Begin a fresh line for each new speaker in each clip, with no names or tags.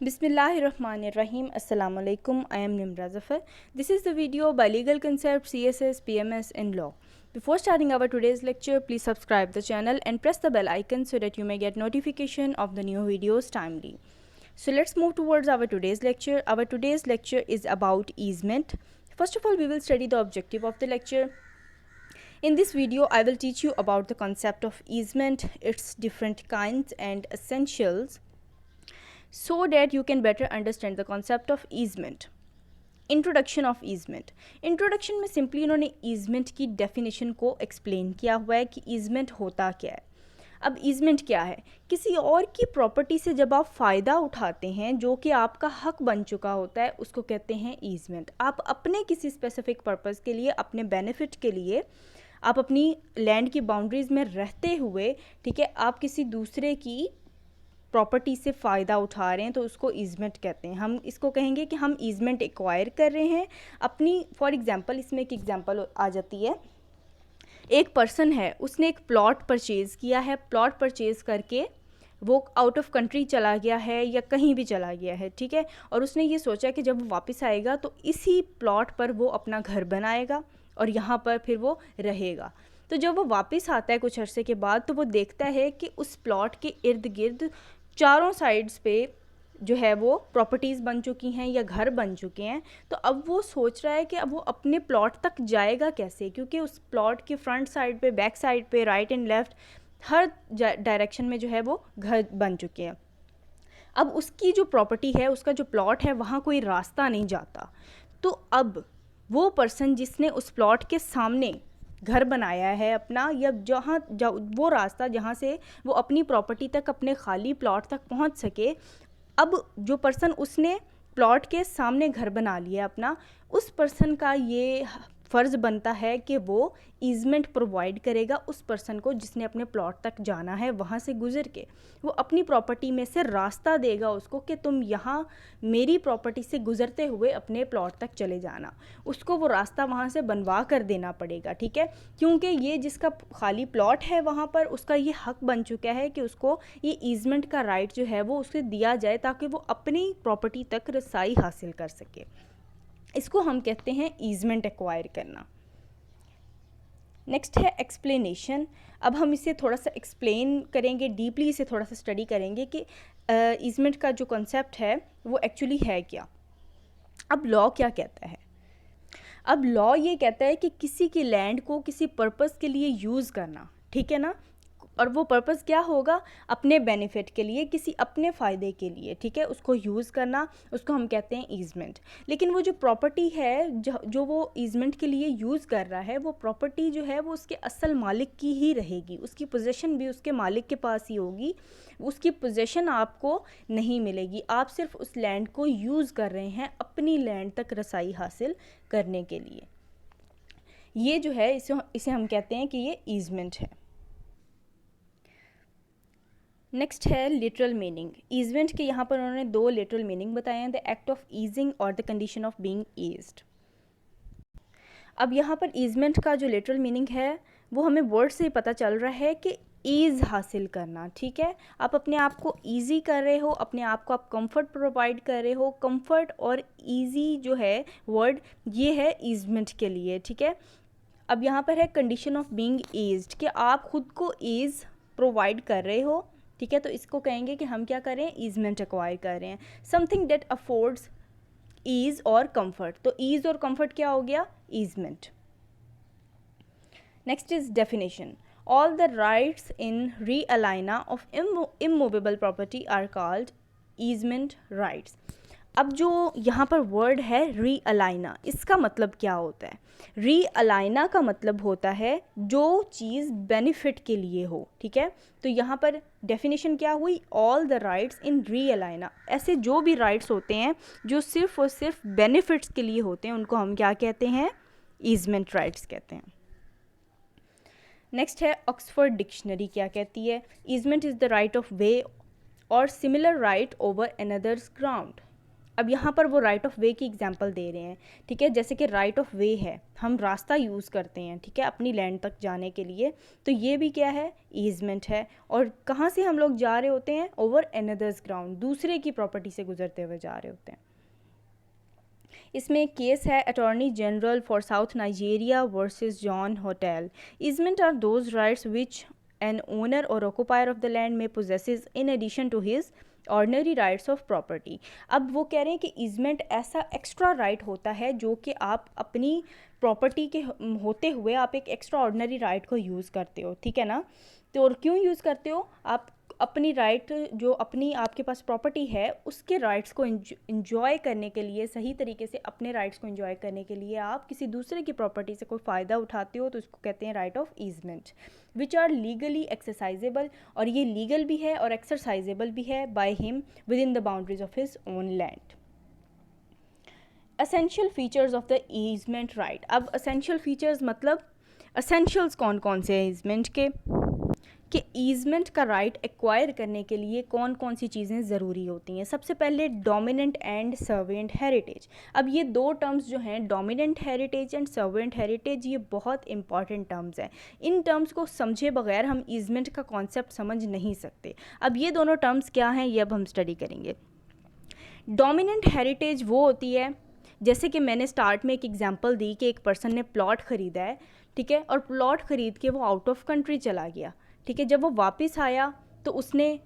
Bismillahirrahmanirrahim. Assalamu alaikum. I am Nimra Zafar. This is the video by Legal Concept, CSS, PMS and Law. Before starting our today's lecture, please subscribe the channel and press the bell icon so that you may get notification of the new videos timely. So let's move towards our today's lecture. Our today's lecture is about easement. First of all, we will study the objective of the lecture. In this video, I will teach you about the concept of easement, its different kinds and essentials, so that you can better understand the concept of easement. Introduction of easement. Introduction में simply इन्होंने easement की definition को explain किया हुआ है कि easement होता क्या है. अब ईजमेंट क्या है? किसी और की प्रॉपर्टी से जब आप फ़ायदा उठाते हैं जो कि आपका हक बन चुका होता है, उसको कहते हैं ईजमेंट. आप अपने किसी स्पेसिफिक पर्पज़ के लिए, अपने बेनिफिट के लिए, आप अपनी लैंड की बाउंड्रीज़ में रहते हुए, ठीक है, आप किसी दूसरे की प्रॉपर्टी से फ़ायदा उठा रहे हैं तो उसको ईजमेंट कहते हैं. हम इसको कहेंगे कि हम ईजमेंट एक्वायर कर रहे हैं अपनी. फॉर एग्जांपल, इसमें एक एग्जांपल आ जाती है. एक पर्सन है, उसने एक प्लॉट परचेज़ किया है. प्लॉट परचेज़ करके वो आउट ऑफ कंट्री चला गया है या कहीं भी चला गया है, ठीक है, और उसने ये सोचा कि जब वो वापस आएगा तो इसी प्लॉट पर वो अपना घर बनाएगा और यहाँ पर फिर वो रहेगा. तो जब वो वापस आता है कुछ अरसे के बाद, तो वो देखता है कि उस प्लॉट के इर्द गिर्द चारों साइड्स पे जो है वो प्रॉपर्टीज़ बन चुकी हैं या घर बन चुके हैं. तो अब वो सोच रहा है कि अब वो अपने प्लॉट तक जाएगा कैसे, क्योंकि उस प्लॉट के फ्रंट साइड पे, बैक साइड पे, right and left, her direction में जो है वो घर बन चुके हैं. अब उसकी जो प्रॉपर्टी है, उसका जो प्लॉट है, वहाँ कोई रास्ता नहीं जाता. तो अब वो पर्सन जिसने उस प्लॉट के सामने घर बनाया है अपना, या वो रास्ता जहाँ से वो अपनी प्रॉपर्टी तक, अपने खाली प्लॉट तक पहुँच सके, अब जो पर्सन उसने प्लॉट के सामने घर बना लिया अपना, उस पर्सन का ये फ़र्ज़ बनता है कि वो ईजमेंट प्रोवाइड करेगा उस पर्सन को जिसने अपने प्लॉट तक जाना है. वहाँ से गुज़र के वो अपनी प्रॉपर्टी में से रास्ता देगा उसको कि तुम यहाँ मेरी प्रॉपर्टी से गुज़रते हुए अपने प्लॉट तक चले जाना. उसको वो रास्ता वहाँ से बनवा कर देना पड़ेगा, ठीक है, क्योंकि ये जिसका खाली प्लॉट है वहाँ पर उसका ये हक बन चुका है कि उसको ये ईजमेंट का राइट जो है वो उसे दिया जाए ताकि वो अपनी प्रॉपर्टी तक रसाई हासिल कर सके. इसको हम कहते हैं ईजमेंट एक्वायर करना. नेक्स्ट है एक्सप्लेनेशन. अब हम इसे थोड़ा सा एक्सप्लेन करेंगे, डीपली इसे थोड़ा सा स्टडी करेंगे कि ईजमेंट का जो कॉन्सेप्ट है वो एक्चुअली है क्या. अब लॉ क्या कहता है? अब लॉ ये कहता है कि किसी की लैंड को किसी पर्पज़ के लिए यूज़ करना, ठीक है ना, और वो पर्पज़ क्या होगा? अपने बेनिफिट के लिए, किसी अपने फ़ायदे के लिए, ठीक है, उसको यूज़ करना, उसको हम कहते हैं ईजमेंट. लेकिन वो जो प्रॉपर्टी है जो वो ईजमेंट के लिए यूज़ कर रहा है, वो प्रॉपर्टी जो है वो उसके असल मालिक की ही रहेगी. उसकी पोजेशन भी उसके मालिक के पास ही होगी. उसकी पोजेशन आपको नहीं मिलेगी. आप सिर्फ उस लैंड को यूज़ कर रहे हैं अपनी लैंड तक रसाई हासिल करने के लिए. ये जो है इसे हम कहते हैं कि ये ईजमेंट है. नेक्स्ट है लिटरल मीनिंग. ईजमेंट के यहाँ पर उन्होंने दो लिटरल मीनिंग बताए हैं, द एक्ट ऑफ ईजिंग और the condition of being eased. अब यहाँ पर ईजमेंट का जो लिटरल मीनिंग है वो हमें वर्ड से ही पता चल रहा है कि ईज़ हासिल करना, ठीक है. आप अपने आप को ईजी कर रहे हो, अपने आप को आप कंफर्ट प्रोवाइड कर रहे हो. कंफर्ट और ईजी जो है वर्ड, ये है ईजमेंट के लिए, ठीक है. अब यहाँ पर है कंडीशन ऑफ बीइंग ईज्ड, कि आप खुद को ईज़ प्रोवाइड कर रहे हो, ठीक है. तो इसको कहेंगे कि हम क्या करें? ईजमेंट एक्वायर कर रहे हैं. Something that affords ease or comfort. तो ईज़ और कंफर्ट क्या हो गया? Easement. Next is definition. All the rights in re aliena of immovable property are called easement rights. अब जो यहाँ पर वर्ड है रीअलाइना, इसका मतलब क्या होता है? रीअलाइना का मतलब होता है जो चीज़ बेनिफिट के लिए हो, ठीक है. तो यहाँ पर डेफिनेशन क्या हुई? All the rights in रीअलाइना. ऐसे जो भी राइट्स होते हैं जो सिर्फ और सिर्फ बेनिफिट्स के लिए होते हैं, उनको हम क्या कहते हैं? ईजमेंट राइट्स कहते हैं. नेक्स्ट है ऑक्सफोर्ड डिक्शनरी क्या कहती है? Easement is the right of way or similar right over another's ground. अब यहाँ पर वो राइट ऑफ वे की एग्जांपल दे रहे हैं, ठीक है। जैसे कि राइट ऑफ वे है, हम रास्ता यूज़ करते हैं, ठीक है, अपनी लैंड तक जाने के लिए, तो ये भी क्या है, ईजमेंट है। और कहाँ से हम लोग जा रहे होते हैं, ओवर अनदर्स ग्राउंड, दूसरे की प्रॉपर्टी से गुजरते हुए जा रहे होते हैं। इसमें एक केस है attorney general for South Nigeria versus John hotel. Easement are those rights which an owner or occupier of the land में possesses in addition to his ordinary rights of property. अब वो कह रहे हैं कि ईजमेंट ऐसा extra right होता है जो कि आप अपनी प्रॉपर्टी के होते हुए आप एक एक्स्ट्रा ऑर्डनरी राइट को यूज़ करते हो, ठीक है ना। तो और क्यों यूज़ करते हो, आप अपनी राइट जो अपनी आपके पास प्रॉपर्टी है उसके राइट्स को इंजॉय करने के लिए, सही तरीके से अपने राइट्स को इंजॉय करने के लिए आप किसी दूसरे की प्रॉपर्टी से कोई फ़ायदा उठाते हो, तो उसको कहते हैं right of easement, which are legally exercisable. और ये लीगल भी है और एक्सरसाइजेबल भी है by him within the boundaries of his own land. Essential features of the easement right. अब असेंशियल फीचर्स मतलब असेंशियल्स कौन कौन से हैं ईजमेंट के, कि ईजमेंट का राइट एक्वायर करने के लिए कौन कौन सी चीज़ें ज़रूरी होती हैं। सबसे पहले डोमिनेंट एंड सर्वेंट हेरिटेज। अब ये दो टर्म्स जो हैं, dominant heritage and servant heritage, ये बहुत इंपॉर्टेंट टर्म्स हैं। इन टर्म्स को समझे बगैर हम ईजमेंट का कॉन्सेप्ट समझ नहीं सकते। अब ये दोनों टर्म्स क्या हैं, ये अब हम स्टडी करेंगे। डोमिनेंट हेरिटेज वो होती है, जैसे कि मैंने स्टार्ट में एक एग्जांपल दी कि एक पर्सन ने प्लॉट ख़रीदा है, ठीक है, और प्लॉट ख़रीद के वो आउट ऑफ कंट्री चला गया, ठीक है। जब वो वापस आया तो उसने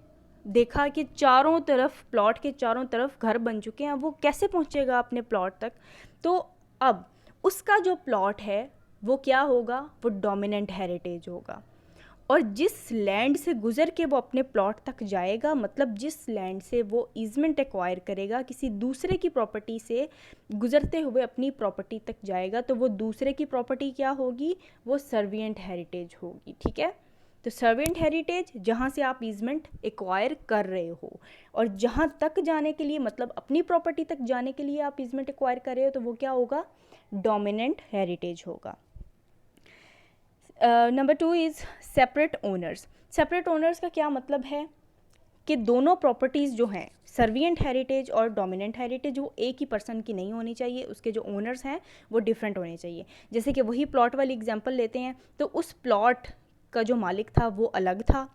देखा कि चारों तरफ, प्लॉट के चारों तरफ घर बन चुके हैं, अब वो कैसे पहुंचेगा अपने प्लॉट तक। तो अब उसका जो प्लॉट है वो क्या होगा, वो डोमिनेंट हेरिटेज होगा। और जिस लैंड से गुज़र के वो अपने प्लॉट तक जाएगा, मतलब जिस लैंड से वो ईजमेंट एक्वायर करेगा, किसी दूसरे की प्रॉपर्टी से गुज़रते हुए अपनी प्रॉपर्टी तक जाएगा, तो वो दूसरे की प्रॉपर्टी क्या होगी, वो सर्विएंट हेरिटेज होगी, ठीक है। तो सर्वेंट हेरिटेज जहाँ से आप ईजमेंट एक्वायर कर रहे हो, और जहाँ तक जाने के लिए, मतलब अपनी प्रॉपर्टी तक जाने के लिए आप ईजमेंट एक्वायर कर रहे हो, तो वो क्या होगा, डोमिनेंट हेरिटेज होगा। Number 2 is separate owners. Separate owners का क्या मतलब है कि दोनों प्रॉपर्टीज़ जो हैं, सर्विएंट हेरिटेज और डोमिनेंट हेरिटेज, वो एक ही पर्सन की नहीं होनी चाहिए, उसके जो ओनर्स हैं वो डिफरेंट होने चाहिए। जैसे कि वही प्लॉट वाली एग्जांपल लेते हैं, तो उस प्लॉट का जो मालिक था वो अलग था,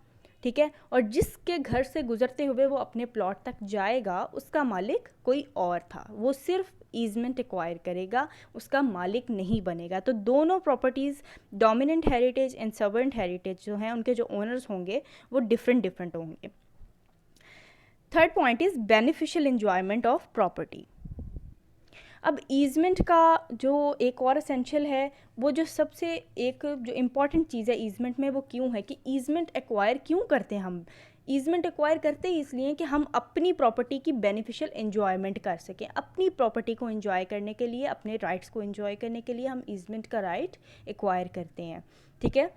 ठीक है, और जिसके घर से गुजरते हुए वो अपने प्लॉट तक जाएगा उसका मालिक कोई और था, वो सिर्फ ईजमेंट एक्वायर करेगा, उसका मालिक नहीं बनेगा। तो दोनों properties, dominant heritage and servant heritage जो हैं, उनके जो ओनर्स होंगे वो डिफरेंट होंगे। Third point is beneficial enjoyment of property. अब ईजमेंट का जो एक और एसेंशियल है, वो जो सबसे एक जो इम्पॉर्टेंट चीज़ है ईजमेंट में, वो क्यों है कि ईजमेंट एक्वायर क्यों करते हैं हम। ईजमेंट एक्वायर करते ही इसलिए कि हम अपनी प्रॉपर्टी की बेनिफिशियल एंजॉयमेंट कर सकें। अपनी प्रॉपर्टी को एंजॉय करने के लिए, अपने राइट्स को एंजॉय करने के लिए हम ईजमेंट का राइट एक्वायर करते हैं, ठीक है।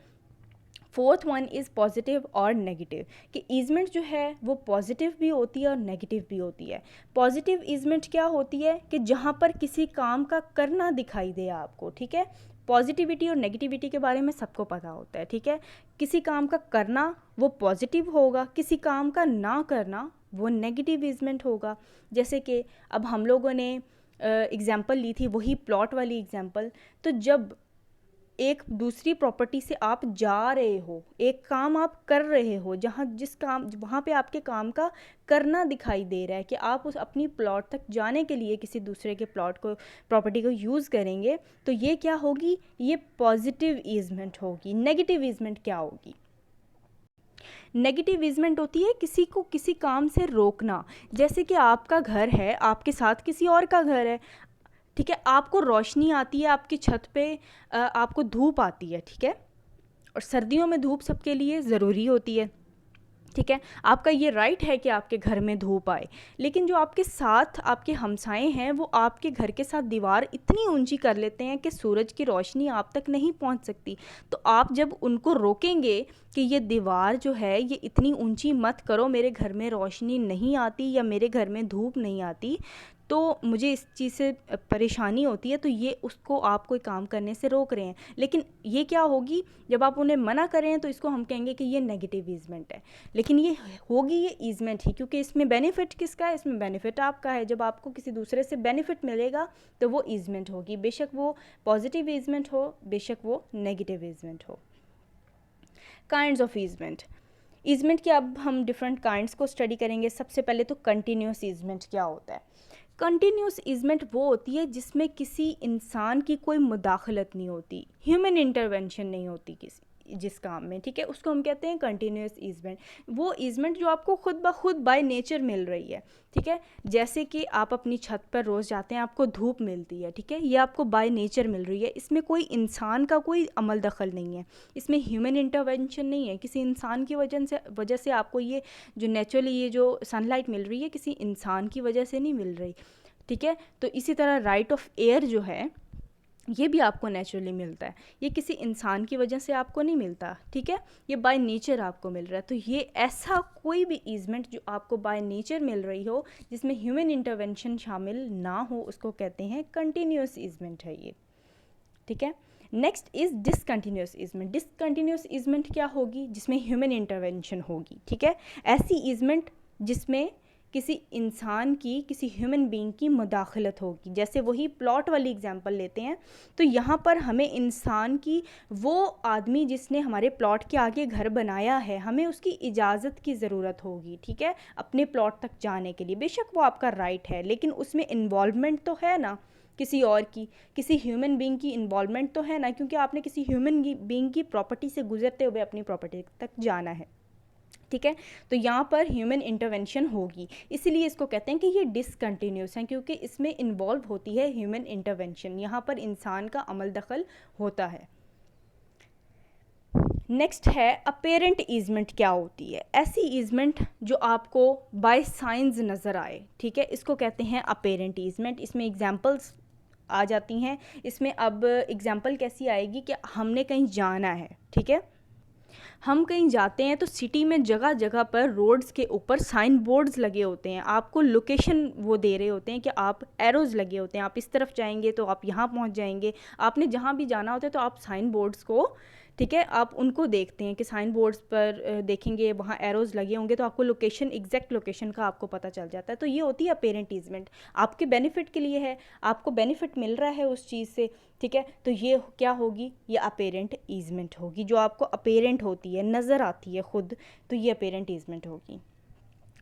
फोर्थ वन इज़ पॉजिटिव और नेगेटिव, कि ईजमेंट जो है वो पॉजिटिव भी होती है और नेगेटिव भी होती है। पॉजिटिव ईजमेंट क्या होती है कि जहाँ पर किसी काम का करना दिखाई दे आपको, ठीक है। पॉजिटिविटी और नेगेटिविटी के बारे में सबको पता होता है, ठीक है। किसी काम का करना वो पॉजिटिव होगा, किसी काम का ना करना वो नेगेटिव ईजमेंट होगा। जैसे कि अब हम लोगों ने एग्ज़ाम्पल ली थी, वही प्लॉट वाली एग्ज़ाम्पल। तो जब एक दूसरी प्रॉपर्टी से आप जा रहे हो, एक काम आप कर रहे हो, जहाँ जिस काम वहाँ पे आपके काम का करना दिखाई दे रहा है कि आप उस अपनी प्लॉट तक जाने के लिए किसी दूसरे के प्लॉट को, प्रॉपर्टी को यूज़ करेंगे, तो ये क्या होगी, ये पॉजिटिव ईजमेंट होगी। नेगेटिव ईजमेंट क्या होगी, नेगेटिव ईजमेंट होती है किसी को किसी काम से रोकना। जैसे कि आपका घर है, आपके साथ किसी और का घर है, ठीक है, आपको रोशनी आती है, आपकी छत पे आपको धूप आती है, ठीक है, और सर्दियों में धूप सबके लिए ज़रूरी होती है, ठीक है। आपका ये राइट है कि आपके घर में धूप आए, लेकिन जो आपके साथ आपके हमसाए हैं वो आपके घर के साथ दीवार इतनी ऊंची कर लेते हैं कि सूरज की रोशनी आप तक नहीं पहुंच सकती। तो आप जब उनको रोकेंगे कि ये दीवार जो है ये इतनी ऊंची मत करो, मेरे घर में रोशनी नहीं आती या मेरे घर में धूप नहीं आती, तो मुझे इस चीज़ से परेशानी होती है, तो ये उसको आप कोई काम करने से रोक रहे हैं। लेकिन ये क्या होगी, जब आप उन्हें मना करें तो इसको हम कहेंगे कि ये नेगेटिव ईजमेंट है, लेकिन ये होगी ये ईजमेंट ही, क्योंकि इसमें बेनिफिट किसका है, इसमें बेनिफिट आपका है। जब आपको किसी दूसरे से बेनिफिट मिलेगा तो वो ईजमेंट होगी, बेशक वो पॉजिटिव ईजमेंट हो, बेशक वो नेगेटिव ईजमेंट हो। Kinds of easement. ईजमेंट के अब हम डिफरेंट काइंड्स को स्टडी करेंगे। सबसे पहले तो कंटिन्यूस ईजमेंट क्या होता है। कंटिन्यूस ईजमेंट वो होती है जिसमें किसी इंसान की कोई मुदाखलत नहीं होती, ह्यूमन इंटरवेंशन नहीं होती किसी जिस काम में, ठीक है, उसको हम कहते हैं कंटिन्यूस ईजमेंट। वो ईजमेंट जो आपको खुद ब खुद बाय नेचर मिल रही है, ठीक है, जैसे कि आप अपनी छत पर रोज़ जाते हैं, आपको धूप मिलती है, ठीक है, ये आपको बाय नेचर मिल रही है। इसमें कोई इंसान का कोई अमल दखल नहीं है, इसमें ह्यूमन इंटरवेंशन नहीं है, किसी इंसान की वजह से आपको ये जो नेचुरली ये जो सनलाइट मिल रही है किसी इंसान की वजह से नहीं मिल रही, ठीक है। तो इसी तरह राइट ऑफ एयर जो है ये भी आपको नेचुरली मिलता है, ये किसी इंसान की वजह से आपको नहीं मिलता, ठीक है, ये बाय नेचर आपको मिल रहा है। तो ये ऐसा कोई भी ईजमेंट जो आपको बाय नेचर मिल रही हो जिसमें ह्यूमन इंटरवेंशन शामिल ना हो, उसको कहते हैं कंटिन्यूस ईजमेंट है ये, ठीक है। Next is discontinuous easement. Discontinuous easement क्या होगी, जिसमें ह्यूमन इंटरवेंशन होगी, ठीक है। ऐसी ईजमेंट जिसमें किसी इंसान की, किसी ह्यूमन बीइंग की मुदाखलत होगी। जैसे वही प्लॉट वाली एग्जांपल लेते हैं, तो यहाँ पर हमें इंसान की, वो आदमी जिसने हमारे प्लॉट के आगे घर बनाया है, हमें उसकी इजाज़त की ज़रूरत होगी, ठीक है, अपने प्लॉट तक जाने के लिए। बेशक वो आपका राइट है, लेकिन उसमें इन्वॉल्वमेंट तो है ना किसी और की, किसी ह्यूमन बीइंग की इन्वॉल्वमेंट तो है ना, क्योंकि आपने किसी ह्यूमन बीइंग की प्रॉपर्टी से गुजरते हुए अपनी प्रॉपर्टी तक जाना है, ठीक है। तो यहाँ पर ह्यूमन इंटरवेंशन होगी, इसीलिए इसको कहते हैं कि ये डिसकंटिन्यूस है, क्योंकि इसमें इन्वॉल्व होती है ह्यूमन इंटरवेंशन, यहाँ पर इंसान का अमल दखल होता है। नेक्स्ट है अपेरेंट ईजमेंट। क्या होती है ऐसी ईजमेंट जो आपको बाय साइंस नज़र आए, ठीक है, इसको कहते हैं अपेरेंट ईजमेंट। इसमें एग्जांपल्स आ जाती हैं। इसमें अब एग्जांपल कैसी आएगी कि हमने कहीं जाना है, ठीक है, हम कहीं जाते हैं तो सिटी में जगह जगह पर रोड्स के ऊपर साइन बोर्ड्स लगे होते हैं, आपको लोकेशन वो दे रहे होते हैं कि आप एरोज़ लगे होते हैं, आप इस तरफ जाएंगे तो आप यहाँ पहुँच जाएंगे। आपने जहाँ भी जाना होता है तो आप साइन बोर्ड्स को, ठीक है, आप उनको देखते हैं कि साइन बोर्ड्स पर देखेंगे वहाँ एरोज़ लगे होंगे तो आपको लोकेशन, एग्जैक्ट लोकेशन का आपको पता चल जाता है। तो ये होती है अपेरेंट ईजमेंट, आपके बेनिफिट के लिए है, आपको बेनिफिट मिल रहा है उस चीज़ से, ठीक है। तो ये क्या होगी, ये अपेरेंट ईजमेंट होगी, जो आपको अपेरेंट होती है, नज़र आती है खुद, तो ये अपेरेंट ईजमेंट होगी।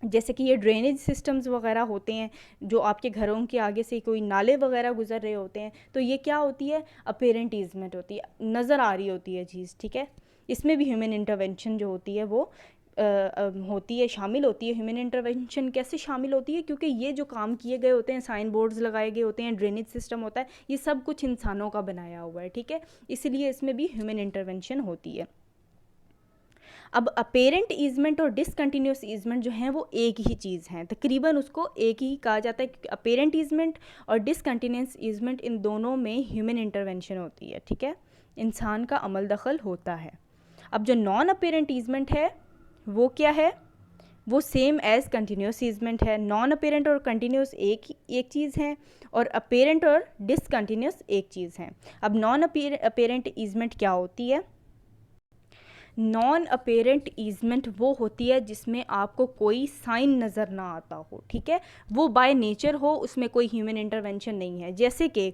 जैसे कि ये ड्रेनेज सिस्टम्स वगैरह होते हैं, जो आपके घरों के आगे से कोई नाले वगैरह गुजर रहे होते हैं, तो ये क्या होती है, अपेरेंट ईजमेंट होती है, नज़र आ रही होती है चीज़, ठीक है। इसमें भी ह्यूमन इंटरवेंशन जो होती है वो होती है, शामिल होती है। ह्यूमन इंटरवेंशन कैसे शामिल होती है, क्योंकि ये जो काम किए गए होते हैं, साइन बोर्ड्स लगाए गए होते हैं, ड्रेनेज सिस्टम होता है, ये सब कुछ इंसानों का बनाया हुआ है, ठीक है, इसलिए इसमें भी ह्यूमन इंटरवेंशन होती है। अब अपेरेंट ईजमेंट और डिसकंटिन्यूस ईजमेंट जो हैं वो एक ही चीज़ हैं, तकरीबन उसको एक ही कहा जाता है, क्योंकि अपेरेंट ईजमेंट और डिसकंटिन्यूस ईजमेंट इन दोनों में ह्यूमन इंटरवेंशन होती है, ठीक है, इंसान का अमल दखल होता है। अब जो नॉन अपेरेंट ईजमेंट है वो क्या है, वो सेम एज कंटिन्यूस ईजमेंट है। नॉन अपेरेंट और कंटिन्यूस एक चीज़ है, और अपेरेंट और डिसकंटिन्यूस एक चीज़ है। अब नॉन अपेरेंट ईजमेंट क्या होती है, नॉन अपेरेंट ईजमेंट वो होती है जिसमें आपको कोई साइन नज़र ना आता हो, ठीक है, वो बाय नेचर हो, उसमें कोई ह्यूमन इंटरवेंशन नहीं है। जैसे कि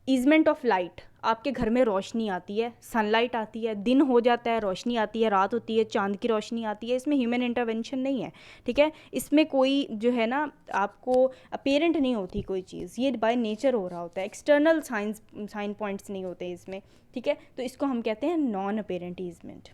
ईजमेंट ऑफ लाइट, आपके घर में रोशनी आती है, सनलाइट आती है, दिन हो जाता है, रोशनी आती है, रात होती है, चांद की रोशनी आती है, इसमें ह्यूमन इंटरवेंशन नहीं है, ठीक है, इसमें कोई जो है ना आपको अपेरेंट नहीं होती कोई चीज़, ये बाय नेचर हो रहा होता है, एक्सटर्नल साइन पॉइंट्स नहीं होते इसमें, ठीक है। तो इसको हम कहते हैं नॉन अपेरेंट ईजमेंट।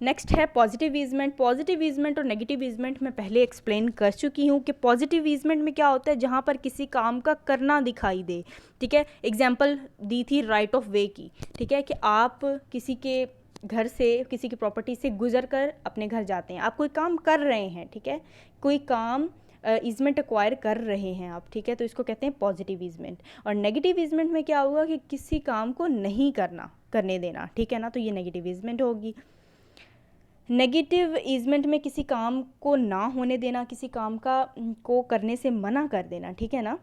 नेक्स्ट है पॉजिटिव ईजमेंट। पॉजिटिव ईजमेंट और नेगेटिव ईजमेंट मैं पहले एक्सप्लेन कर चुकी हूँ कि पॉजिटिव ईजमेंट में क्या होता है, जहाँ पर किसी काम का करना दिखाई दे, ठीक है, एग्जांपल दी थी राइट ऑफ वे की, ठीक है, कि आप किसी के घर से, किसी की प्रॉपर्टी से गुजर कर अपने घर जाते हैं, आप कोई काम कर रहे हैं, ठीक है, कोई काम ईजमेंट एक्वायर कर रहे हैं आप, ठीक है, तो इसको कहते हैं पॉजिटिव ईजमेंट। और नेगेटिव ईजमेंट में क्या होगा कि किसी काम को नहीं करने देना, ठीक है ना, तो ये नेगेटिव ईजमेंट होगी। नेगेटिव ईजमेंट में किसी काम को ना होने देना, किसी काम को करने से मना कर देना, ठीक है ना,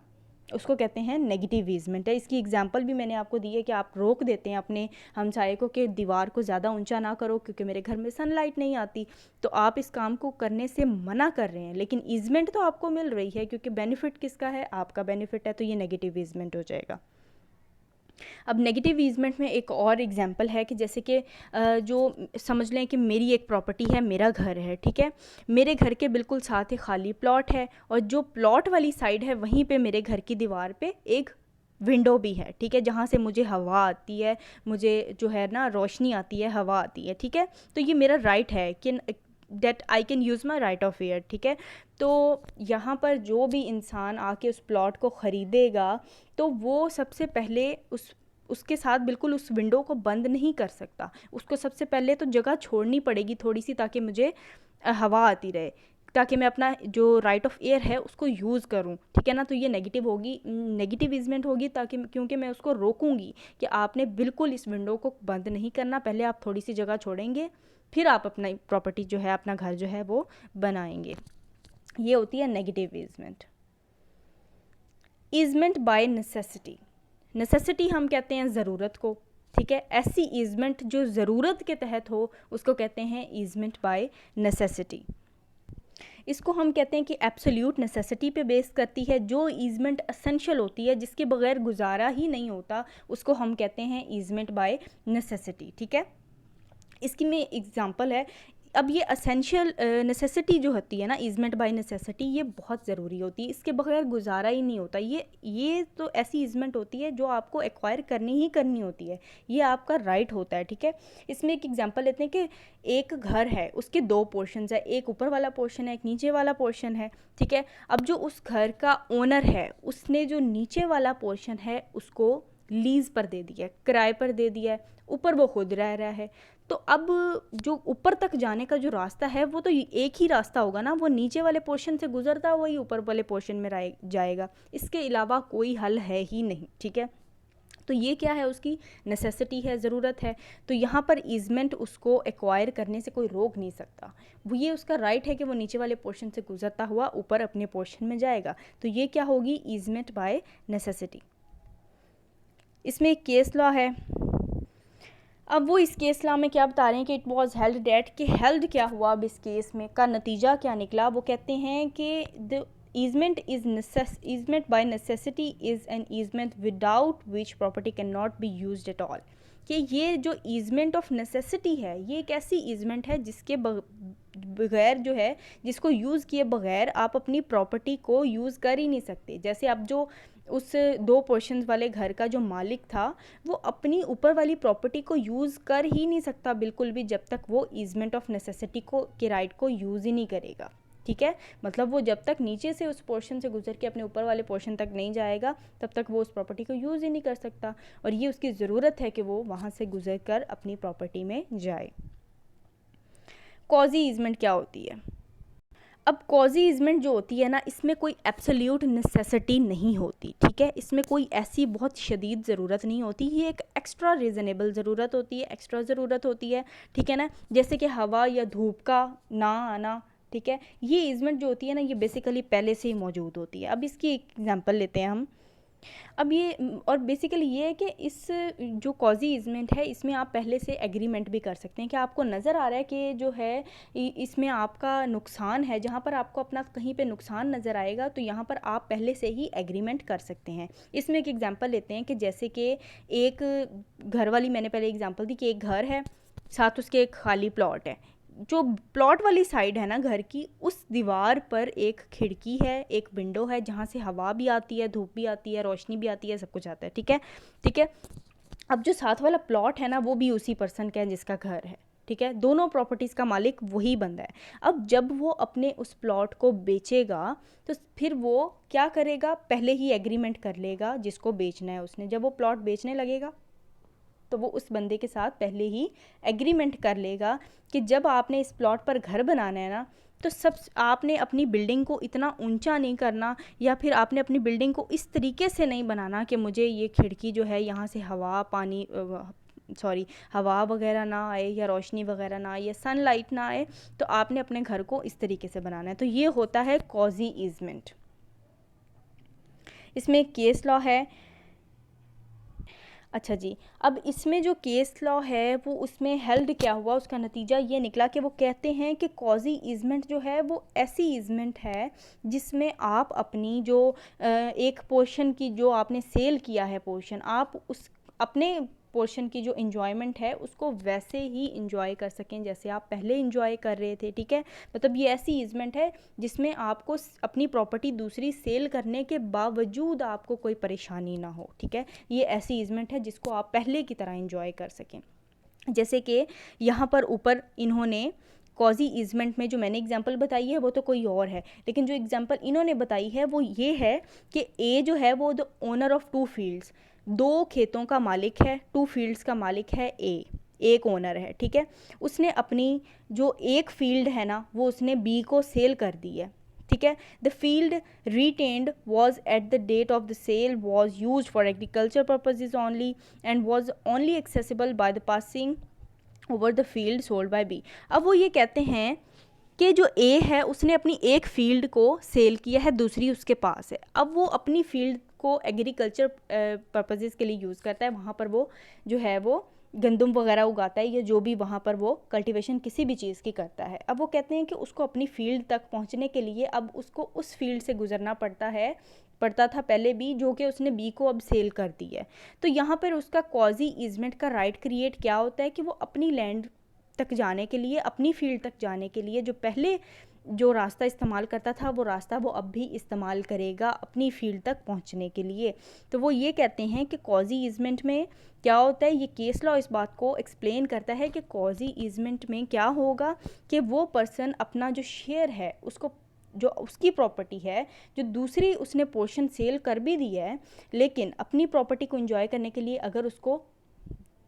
उसको कहते हैं नेगेटिव ईजमेंट है। इसकी एग्जांपल भी मैंने आपको दी है कि आप रोक देते हैं अपने हमसाये को कि दीवार को ज़्यादा ऊंचा ना करो क्योंकि मेरे घर में सनलाइट नहीं आती, तो आप इस काम को करने से मना कर रहे हैं, लेकिन ईजमेंट तो आपको मिल रही है क्योंकि बेनिफिट किसका है, आपका बेनिफिट है, तो ये नेगेटिव ईजमेंट हो जाएगा। अब नेगेटिव ईजमेंट में एक और एग्जांपल है कि जैसे कि जो समझ लें कि मेरी एक प्रॉपर्टी है, मेरा घर है, ठीक है, मेरे घर के बिल्कुल साथ ही खाली प्लॉट है और जो प्लॉट वाली साइड है वहीं पे मेरे घर की दीवार पे एक विंडो भी है, ठीक है, जहाँ से मुझे हवा आती है, मुझे जो है ना रोशनी आती है, हवा आती है, ठीक है, तो ये मेरा राइट है कि that I can use my right of air, ठीक है। तो यहाँ पर जो भी इंसान आके उस प्लॉट को ख़रीदेगा तो वो सबसे पहले उसके साथ बिल्कुल उस विंडो को बंद नहीं कर सकता, उसको सबसे पहले तो जगह छोड़नी पड़ेगी थोड़ी सी ताकि मुझे हवा आती रहे, ताकि मैं अपना जो राइट ऑफ एयर है उसको यूज़ करूं, ठीक है ना। तो ये नेगेटिव ईजमेंट होगी ताकि क्योंकि मैं उसको रोकूंगी कि आपने बिल्कुल इस विंडो को बंद नहीं करना, पहले आप थोड़ी सी जगह छोड़ेंगे, फिर आप अपना प्रॉपर्टी जो है, अपना घर जो है वो बनाएंगे। ये होती है negative easement. Easement by necessity, necessity हम कहते हैं ज़रूरत को, ठीक है, ऐसी ईजमेंट जो ज़रूरत के तहत हो उसको कहते हैं ईजमेंट बाय नेसेसिटी। इसको हम कहते हैं कि एब्सोल्यूट नेसेसिटी पे बेस करती है, जो ईजमेंट असेंशियल होती है, जिसके बगैर गुजारा ही नहीं होता, उसको हम कहते हैं ईजमेंट बाय नेसेसिटी, ठीक है। इसकी में एग्जांपल है, अब ये असेंशियल नेसेसिटी जो होती है ना, ईजमेंट बाय नेसेसिटी, ये बहुत ज़रूरी होती है, इसके बगैर गुजारा ही नहीं होता। ये तो ऐसी ईजमेंट होती है जो आपको एक्वायर करनी होती है, ये आपका राइट होता है, ठीक है। इसमें एक एग्जांपल लेते हैं कि एक घर है, उसके दो पोर्शंस है, एक ऊपर वाला पोर्शन है, एक नीचे वाला पोर्शन है, ठीक है। अब जो उस घर का ओनर है उसने जो नीचे वाला पोर्शन है उसको लीज़ पर दे दिया, किराए पर दे दिया है, ऊपर वो खुद रह रहा है। तो अब जो ऊपर तक जाने का जो रास्ता है वो तो एक ही रास्ता होगा ना, वो नीचे वाले पोर्शन से गुजरता वही ऊपर वाले पोर्शन में जाएगा, इसके अलावा कोई हल है ही नहीं, ठीक है। तो ये क्या है, उसकी नेसेसिटी है, ज़रूरत है। तो यहाँ पर ईजमेंट उसको एक्वायर करने से कोई रोक नहीं सकता, वो ये उसका राइट है कि वो नीचे वाले पोर्शन से गुजरता हुआ ऊपर अपने पोर्शन में जाएगा। तो ये क्या होगी, ईजमेंट बाय नेसेसिटी। इसमें एक केस लॉ है। अब वो इस केस लॉ में क्या बता रहे हैं कि इट वॉज हेल्ड डेट, कि हेल्ड क्या हुआ, अब इस केस में का नतीजा क्या निकला। वो कहते हैं कि the easement by necessity is an easement without which property cannot be used at all। कि ये जो ईजमेंट ऑफ नेसेसिटी है ये एक ऐसी ईजमेंट है जिसके बगैर जो है, जिसको यूज़ किए बगैर आप अपनी प्रॉपर्टी को यूज़ कर ही नहीं सकते। जैसे अब जो उस दो पोर्शंस वाले घर का जो मालिक था वो अपनी ऊपर वाली प्रॉपर्टी को यूज़ कर ही नहीं सकता बिल्कुल भी, जब तक वो ईजमेंट ऑफ नेसेसिटी के राइट को यूज़ ही नहीं करेगा, ठीक है। मतलब वो जब तक नीचे से उस पोर्शन से गुजर के अपने ऊपर वाले पोर्शन तक नहीं जाएगा तब तक वो उस प्रॉपर्टी को यूज़ ही नहीं कर सकता, और ये उसकी ज़रूरत है कि वो वहाँ से गुजर कर अपनी प्रॉपर्टी में जाए। कॉजी ईजमेंट क्या होती है। अब कॉजी ईजमेंट जो होती है ना, इसमें कोई एब्सोल्यूट नेसेसिटी नहीं होती, ठीक है, इसमें कोई ऐसी बहुत शदीद ज़रूरत नहीं होती, ये एक एक्स्ट्रा रीज़नेबल ज़रूरत होती है, एक्स्ट्रा ज़रूरत होती है, ठीक है ना। जैसे कि हवा या धूप का ना आना, ठीक है, ये ईजमेंट जो होती है ना ये बेसिकली पहले से ही मौजूद होती है। अब इसकी एक एग्जांपल लेते हैं हम। अब ये और बेसिकली ये है कि इस जो कॉजी ईजमेंट है इसमें आप पहले से एग्रीमेंट भी कर सकते हैं कि आपको नज़र आ रहा है कि जो है इसमें आपका नुकसान है, जहाँ पर आपको अपना कहीं पे नुकसान नज़र आएगा तो यहाँ पर आप पहले से ही एग्रीमेंट कर सकते हैं। इसमें एक एग्जांपल लेते हैं कि जैसे कि एक घर वाली मैंने पहले एग्जांपल दी कि एक घर है, साथ उसके एक खाली प्लॉट है, जो प्लॉट वाली साइड है ना घर की, उस दीवार पर एक खिड़की है, एक विंडो है जहाँ से हवा भी आती है, धूप भी आती है, रोशनी भी आती है, सब कुछ आता है, ठीक है, ठीक है। अब जो साथ वाला प्लॉट है ना वो भी उसी पर्सन का है जिसका घर है, ठीक है, दोनों प्रॉपर्टीज़ का मालिक वही बंदा है। अब जब वो अपने उस प्लॉट को बेचेगा तो फिर वो क्या करेगा, पहले ही एग्रीमेंट कर लेगा जिसको बेचना है उसने। जब वो प्लॉट बेचने लगेगा तो वो उस बंदे के साथ पहले ही एग्रीमेंट कर लेगा कि जब आपने इस प्लॉट पर घर बनाना है ना तो आपने अपनी बिल्डिंग को इतना ऊंचा नहीं करना, या फिर आपने अपनी बिल्डिंग को इस तरीके से नहीं बनाना कि मुझे ये खिड़की जो है यहाँ से हवा पानी हवा वगैरह ना आए या रोशनी वगैरह ना आए या सनलाइट ना आए, तो आपने अपने घर को इस तरीके से बनाना है। तो ये होता है कॉजी ईजमेंट। इसमें एक केस लॉ है। अच्छा जी, अब इसमें जो केस लॉ है वो उसमें हेल्ड क्या हुआ, उसका नतीजा ये निकला कि वो कहते हैं कि कॉजी ईजमेंट जो है वो ऐसी ईजमेंट है जिसमें आप अपनी जो एक पोर्शन की जो आपने सेल किया है पोर्शन, आप उस अपने पोर्शन की जो इन्जॉयमेंट है उसको वैसे ही इन्जॉय कर सकें जैसे आप पहले इन्जॉय कर रहे थे। ठीक है, मतलब ये ऐसी ईजमेंट है जिसमें आपको अपनी प्रॉपर्टी दूसरी सेल करने के बावजूद आपको कोई परेशानी ना हो। ठीक है, ये ऐसी ईजमेंट है जिसको आप पहले की तरह इन्जॉय कर सकें। जैसे कि यहाँ पर ऊपर इन्होंने कॉजी ईजमेंट में जो मैंने एग्जांपल बताई है वो तो कोई और है, लेकिन जो एग्जांपल इन्होंने बताई है वो ये है कि ए जो है वो द ओनर ऑफ 2 फील्ड्स, 2 खेतों का मालिक है, 2 फील्ड्स का मालिक है ए, एक ओनर है। ठीक है, उसने अपनी जो एक फील्ड है ना वो उसने बी को सेल कर दी है। ठीक है, the field retained was at the date of the sale was used for agriculture purposes only and was only accessible by the passing over the field sold by B। अब वो ये कहते हैं कि जो ए है उसने अपनी एक फील्ड को सेल किया है, दूसरी उसके पास है। अब वो अपनी फील्ड को एग्रीकल्चर पर्पसेस के लिए यूज़ करता है, वहाँ पर वो जो है वो गंदम वगैरह उगाता है या जो भी वहाँ पर वो कल्टीवेशन किसी भी चीज़ की करता है। अब वो कहते हैं कि उसको अपनी फील्ड तक पहुँचने के लिए अब उसको उस फील्ड से गुजरना पड़ता था पहले भी, जो कि उसने बी को अब सेल कर दी है। तो यहाँ पर उसका कॉजी ईजमेंट का राइट क्रिएट क्या होता है कि वो अपनी लैंड तक जाने के लिए, अपनी फील्ड तक जाने के लिए जो पहले जो रास्ता इस्तेमाल करता था वो रास्ता वो अब भी इस्तेमाल करेगा अपनी फील्ड तक पहुंचने के लिए। तो वो ये कहते हैं कि कॉजी ईजमेंट में क्या होता है, ये केस लॉ इस बात को एक्सप्लेन करता है कि कॉजी ईजमेंट में क्या होगा कि वो पर्सन अपना जो शेयर है उसको, जो उसकी प्रॉपर्टी है, जो दूसरी उसने पोर्शन सेल कर भी दी है, लेकिन अपनी प्रॉपर्टी को एंजॉय करने के लिए अगर उसको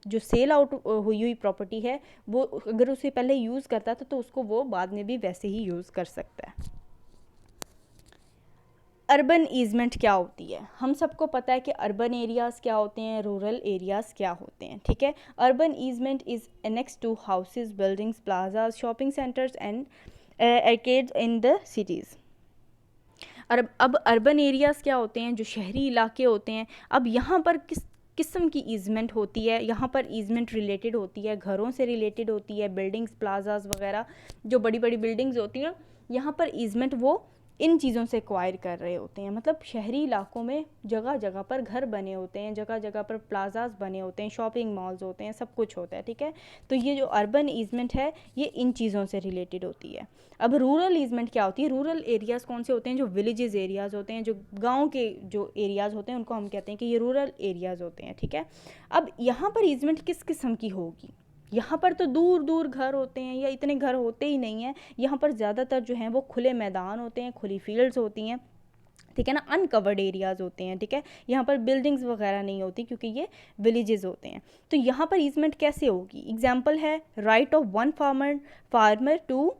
जो सेल आउट हुई हुई प्रॉपर्टी है वो अगर उसे पहले यूज़ करता था तो उसको वो बाद में भी वैसे ही यूज़ कर सकता है। अर्बन ईजमेंट क्या होती है, हम सबको पता है कि अर्बन एरियाज़ क्या होते हैं, रूरल एरियाज़ क्या होते हैं। ठीक है, urban easement is annex to houses, buildings, plazas, shopping centres and arcades in the cities. अब अर्बन एरियाज़ क्या होते हैं, जो शहरी इलाके होते हैं। अब यहाँ पर किस किस्म की ईजमेंट होती है, यहाँ पर ईजमेंट रिलेटेड होती है, घरों से रिलेटेड होती है, बिल्डिंग्स, प्लाजाज वगैरह जो बड़ी बड़ी बिल्डिंग्स होती हैं, यहाँ पर ईजमेंट वो इन चीज़ों से एक्वायर कर रहे होते हैं। मतलब शहरी इलाकों में जगह जगह पर घर बने होते हैं, जगह जगह पर प्लाजाज बने होते हैं, शॉपिंग मॉल्स होते हैं, सब कुछ होता है। ठीक है, तो ये जो अर्बन ईजमेंट है ये इन चीज़ों से रिलेटेड होती है। अब रूरल ईजमेंट क्या होती है, रूरल एरियाज़ कौन से होते हैं, जो विलेजेस एरियाज़ होते हैं, जो गाँव के जो एरियाज़ होते हैं उनको हम कहते हैं कि ये रूरल एरियाज़ होते हैं। ठीक है, अब यहाँ पर ईजमेंट किस किस्म की होगी, यहाँ पर तो दूर दूर घर होते हैं या इतने घर होते ही नहीं हैं, यहाँ पर ज़्यादातर जो हैं वो खुले मैदान होते हैं, खुली फील्ड्स होती हैं। ठीक है ना, अनकवर्ड एरियाज़ होते हैं। ठीक है, यहाँ पर बिल्डिंग्स वगैरह नहीं होती क्योंकि ये विलेजेस होते हैं। तो यहाँ पर ईजमेंट कैसे होगी, एग्जाम्पल है right of one farmer to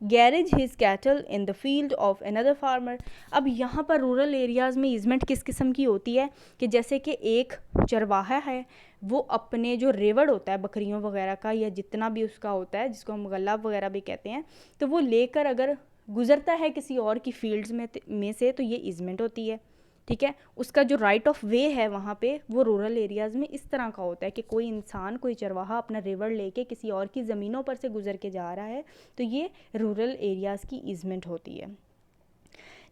graze his cattle in the field of another farmer. अब यहाँ पर रूरल एरियाज़ में ईजमेंट किस किस्म की होती है कि जैसे कि एक चरवाहा है, वो अपने जो रेवड़ होता है बकरियों वगैरह का या जितना भी उसका होता है, जिसको हम गल्ला वगैरह भी कहते हैं, तो वो लेकर अगर गुजरता है किसी और की फील्ड्स में से तो ये ईजमेंट होती है। ठीक है, उसका जो राइट ऑफ वे है वहाँ पे वो रूरल एरियाज़ में इस तरह का होता है कि कोई इंसान, कोई चरवाहा अपना रेवड़ लेके किसी और की ज़मीनों पर से गुजर के जा रहा है, तो ये रूरल एरियाज़ की ईजमेंट होती है।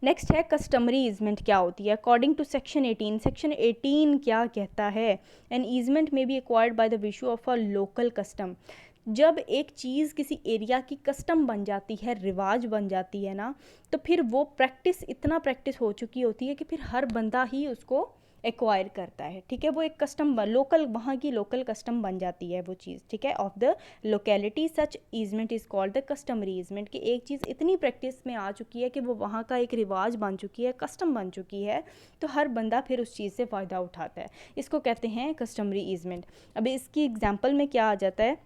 नेक्स्ट है कस्टमरी ईजमेंट क्या होती है, अकॉर्डिंग टू सेक्शन 18। सेक्शन 18 क्या कहता है, एन ईजमेंट में B acquired by the Vishu of a local custom. जब एक चीज़ किसी एरिया की कस्टम बन जाती है, रिवाज बन जाती है ना, तो फिर वो इतना प्रैक्टिस हो चुकी होती है कि फिर हर बंदा ही उसको एक्वायर करता है। ठीक है, वो एक कस्टम वहाँ की लोकल कस्टम बन जाती है वो चीज़। ठीक है, of the locality such easement is called the customary easement, कि एक चीज़ इतनी प्रैक्टिस में आ चुकी है कि वो वहाँ का एक रिवाज बन चुकी है, कस्टम बन चुकी है, तो हर बंदा फिर उस चीज़ से फ़ायदा उठाता है। इसको कहते हैं कस्टमरी ईजमेंट। अब इसकी एग्जाम्पल में क्या आ जाता है,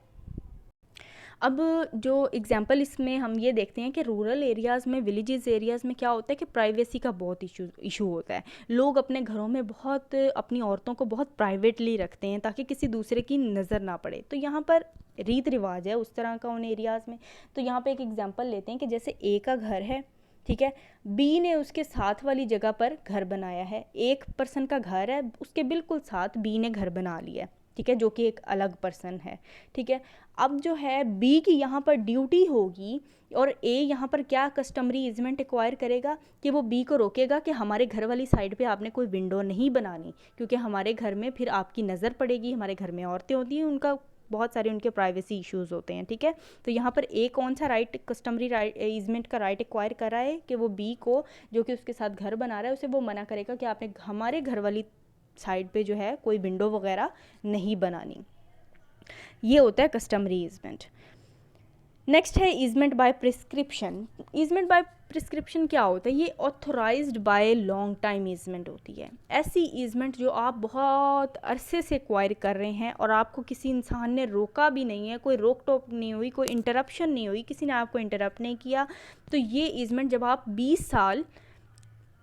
अब जो एग्जांपल इसमें हम ये देखते हैं कि रूरल एरियाज़ में, विलेजेस एरियाज़ में क्या होता है कि प्राइवेसी का बहुत इशू होता है। लोग अपने घरों में बहुत अपनी औरतों को बहुत प्राइवेटली रखते हैं ताकि किसी दूसरे की नज़र ना पड़े। तो यहाँ पर रीत रिवाज है उस तरह का उन एरियाज़ में। तो यहाँ पे एक एग्जांपल लेते हैं कि जैसे ए का घर है, ठीक है, बी ने उसके साथ वाली जगह पर घर बनाया है। एक पर्सन का घर है, उसके बिल्कुल साथ बी ने घर बना लिया है, ठीक है, जो कि एक अलग पर्सन है, ठीक है। अब जो है बी की यहाँ पर ड्यूटी होगी और ए यहाँ पर क्या कस्टमरी इजमेंट एक्वायर करेगा कि वो बी को रोकेगा कि हमारे घर वाली साइड पे आपने कोई विंडो नहीं बनानी, क्योंकि हमारे घर में फिर आपकी नज़र पड़ेगी। हमारे घर में औरतें होती हैं, उनका बहुत सारे उनके प्राइवेसी इश्यूज़ होते हैं, ठीक है। तो यहाँ पर ए कौन सा राइट, कस्टमरी राइट, इजमेंट का राइट एक्वायर कर रहा है कि वो बी को, जो कि उसके साथ घर बना रहा है, उसे वो मना करेगा कि आपने हमारे घर वाली साइड पे जो है कोई विंडो वगैरह नहीं बनानी। ये होता है कस्टमरी इजमेंट। नेक्स्ट है easement by prescription. Easement by prescription क्या होता है? ये authorised by long time easement होती है। ऐसी ईजमेंट जो आप बहुत अरसे से एक्वायर कर रहे हैं और आपको किसी इंसान ने रोका भी नहीं है, कोई रोक टोक नहीं हुई, कोई इंटरप्शन नहीं हुई, किसी ने आपको इंटरप्ट नहीं किया। तो ये ईजमेंट जब आप 20 साल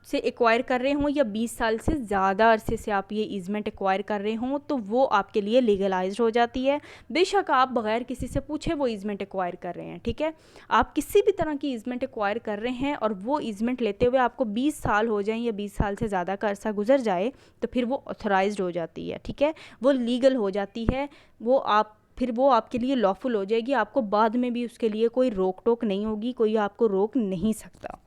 से एक्वायर कर रहे हों या 20 साल से ज़्यादा अरसे से आप ये ईजमेंट एक्वायर कर रहे हों, तो वो आपके लिए लीगलाइज्ड हो जाती है। बेशक आप बगैर किसी से पूछे वो ईजमेंट एक्वायर कर रहे हैं, ठीक है। आप किसी भी तरह की ईजमेंट एक्वायर कर रहे हैं और वो ईजमेंट लेते हुए आपको 20 साल हो जाएं या 20 साल से ज़्यादा का अरसा गुजर जाए, तो फिर वो ऑथराइज्ड हो जाती है, ठीक है, वो लीगल हो जाती है। वो आपके लिए लॉफुल हो जाएगी। आपको बाद में भी उसके लिए कोई रोक टोक नहीं होगी, कोई आपको रोक नहीं सकता।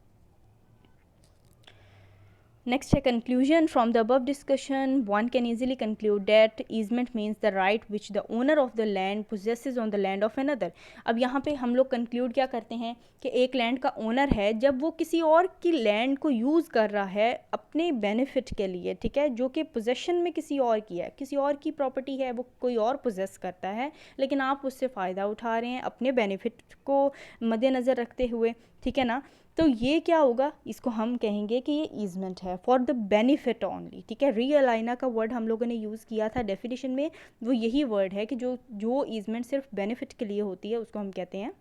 Next है conclusion. From the above discussion, one can easily conclude that easement means the right which the owner of the land possesses on the land of another. अब यहाँ पे हम लोग conclude क्या करते हैं कि एक लैंड का ओनर है जब वो किसी और की लैंड को यूज़ कर रहा है अपने बेनिफिट के लिए, ठीक है, जो कि पोजेशन में किसी और की है, किसी और की प्रॉपर्टी है, वो कोई और पोजेस करता है, लेकिन आप उससे फ़ायदा उठा रहे हैं अपने बेनिफिट को मद्देनज़र रखते हुए, ठीक है ना। तो ये क्या होगा, इसको हम कहेंगे कि ये ईजमेंट है फॉर द बेनिफिट ओनली, ठीक है। रीअलाइना का वर्ड हम लोगों ने यूज़ किया था डेफिनेशन में, वो यही वर्ड है कि जो ईजमेंट सिर्फ बेनिफिट के लिए होती है उसको हम कहते हैं,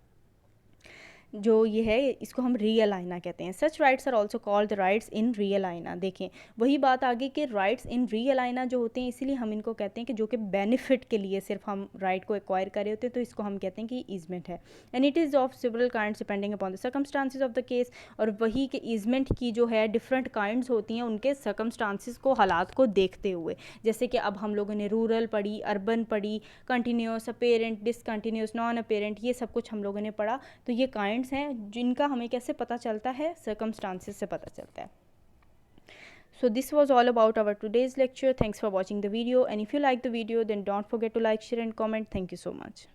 जो ये है इसको हम रीअलाइना कहते हैं। Such rights are also called rights in re aliena. देखें वही बात आगे कि राइट्स इन रीअलाइना जो होते हैं, इसीलिए हम इनको कहते हैं कि जो कि बेनिफिट के लिए सिर्फ हम राइट को एक्वायर कर रहे होते हैं, तो इसको हम कहते हैं कि ईजमेंट है। And it is of several kinds depending upon the circumstances of the case. और वही कि ईजमेंट की जो है डिफरेंट काइंड्स होती हैं उनके सर्कमस्टांसिस को, हालात को देखते हुए। जैसे कि अब हम लोगों ने रूरल पढ़ी, अर्बन पढ़ी, continuous, apparent, discontinuous, non apparent, ये सब कुछ हम लोगों ने पढ़ा। तो ये काइंड्स हैं जिनका हमें कैसे पता चलता है, सर्कमस्टांसेस से पता चलता है। So this was all about our today's lecture. Thanks for watching the video, and if you like the video then don't forget to like, share and comment. Thank you so much.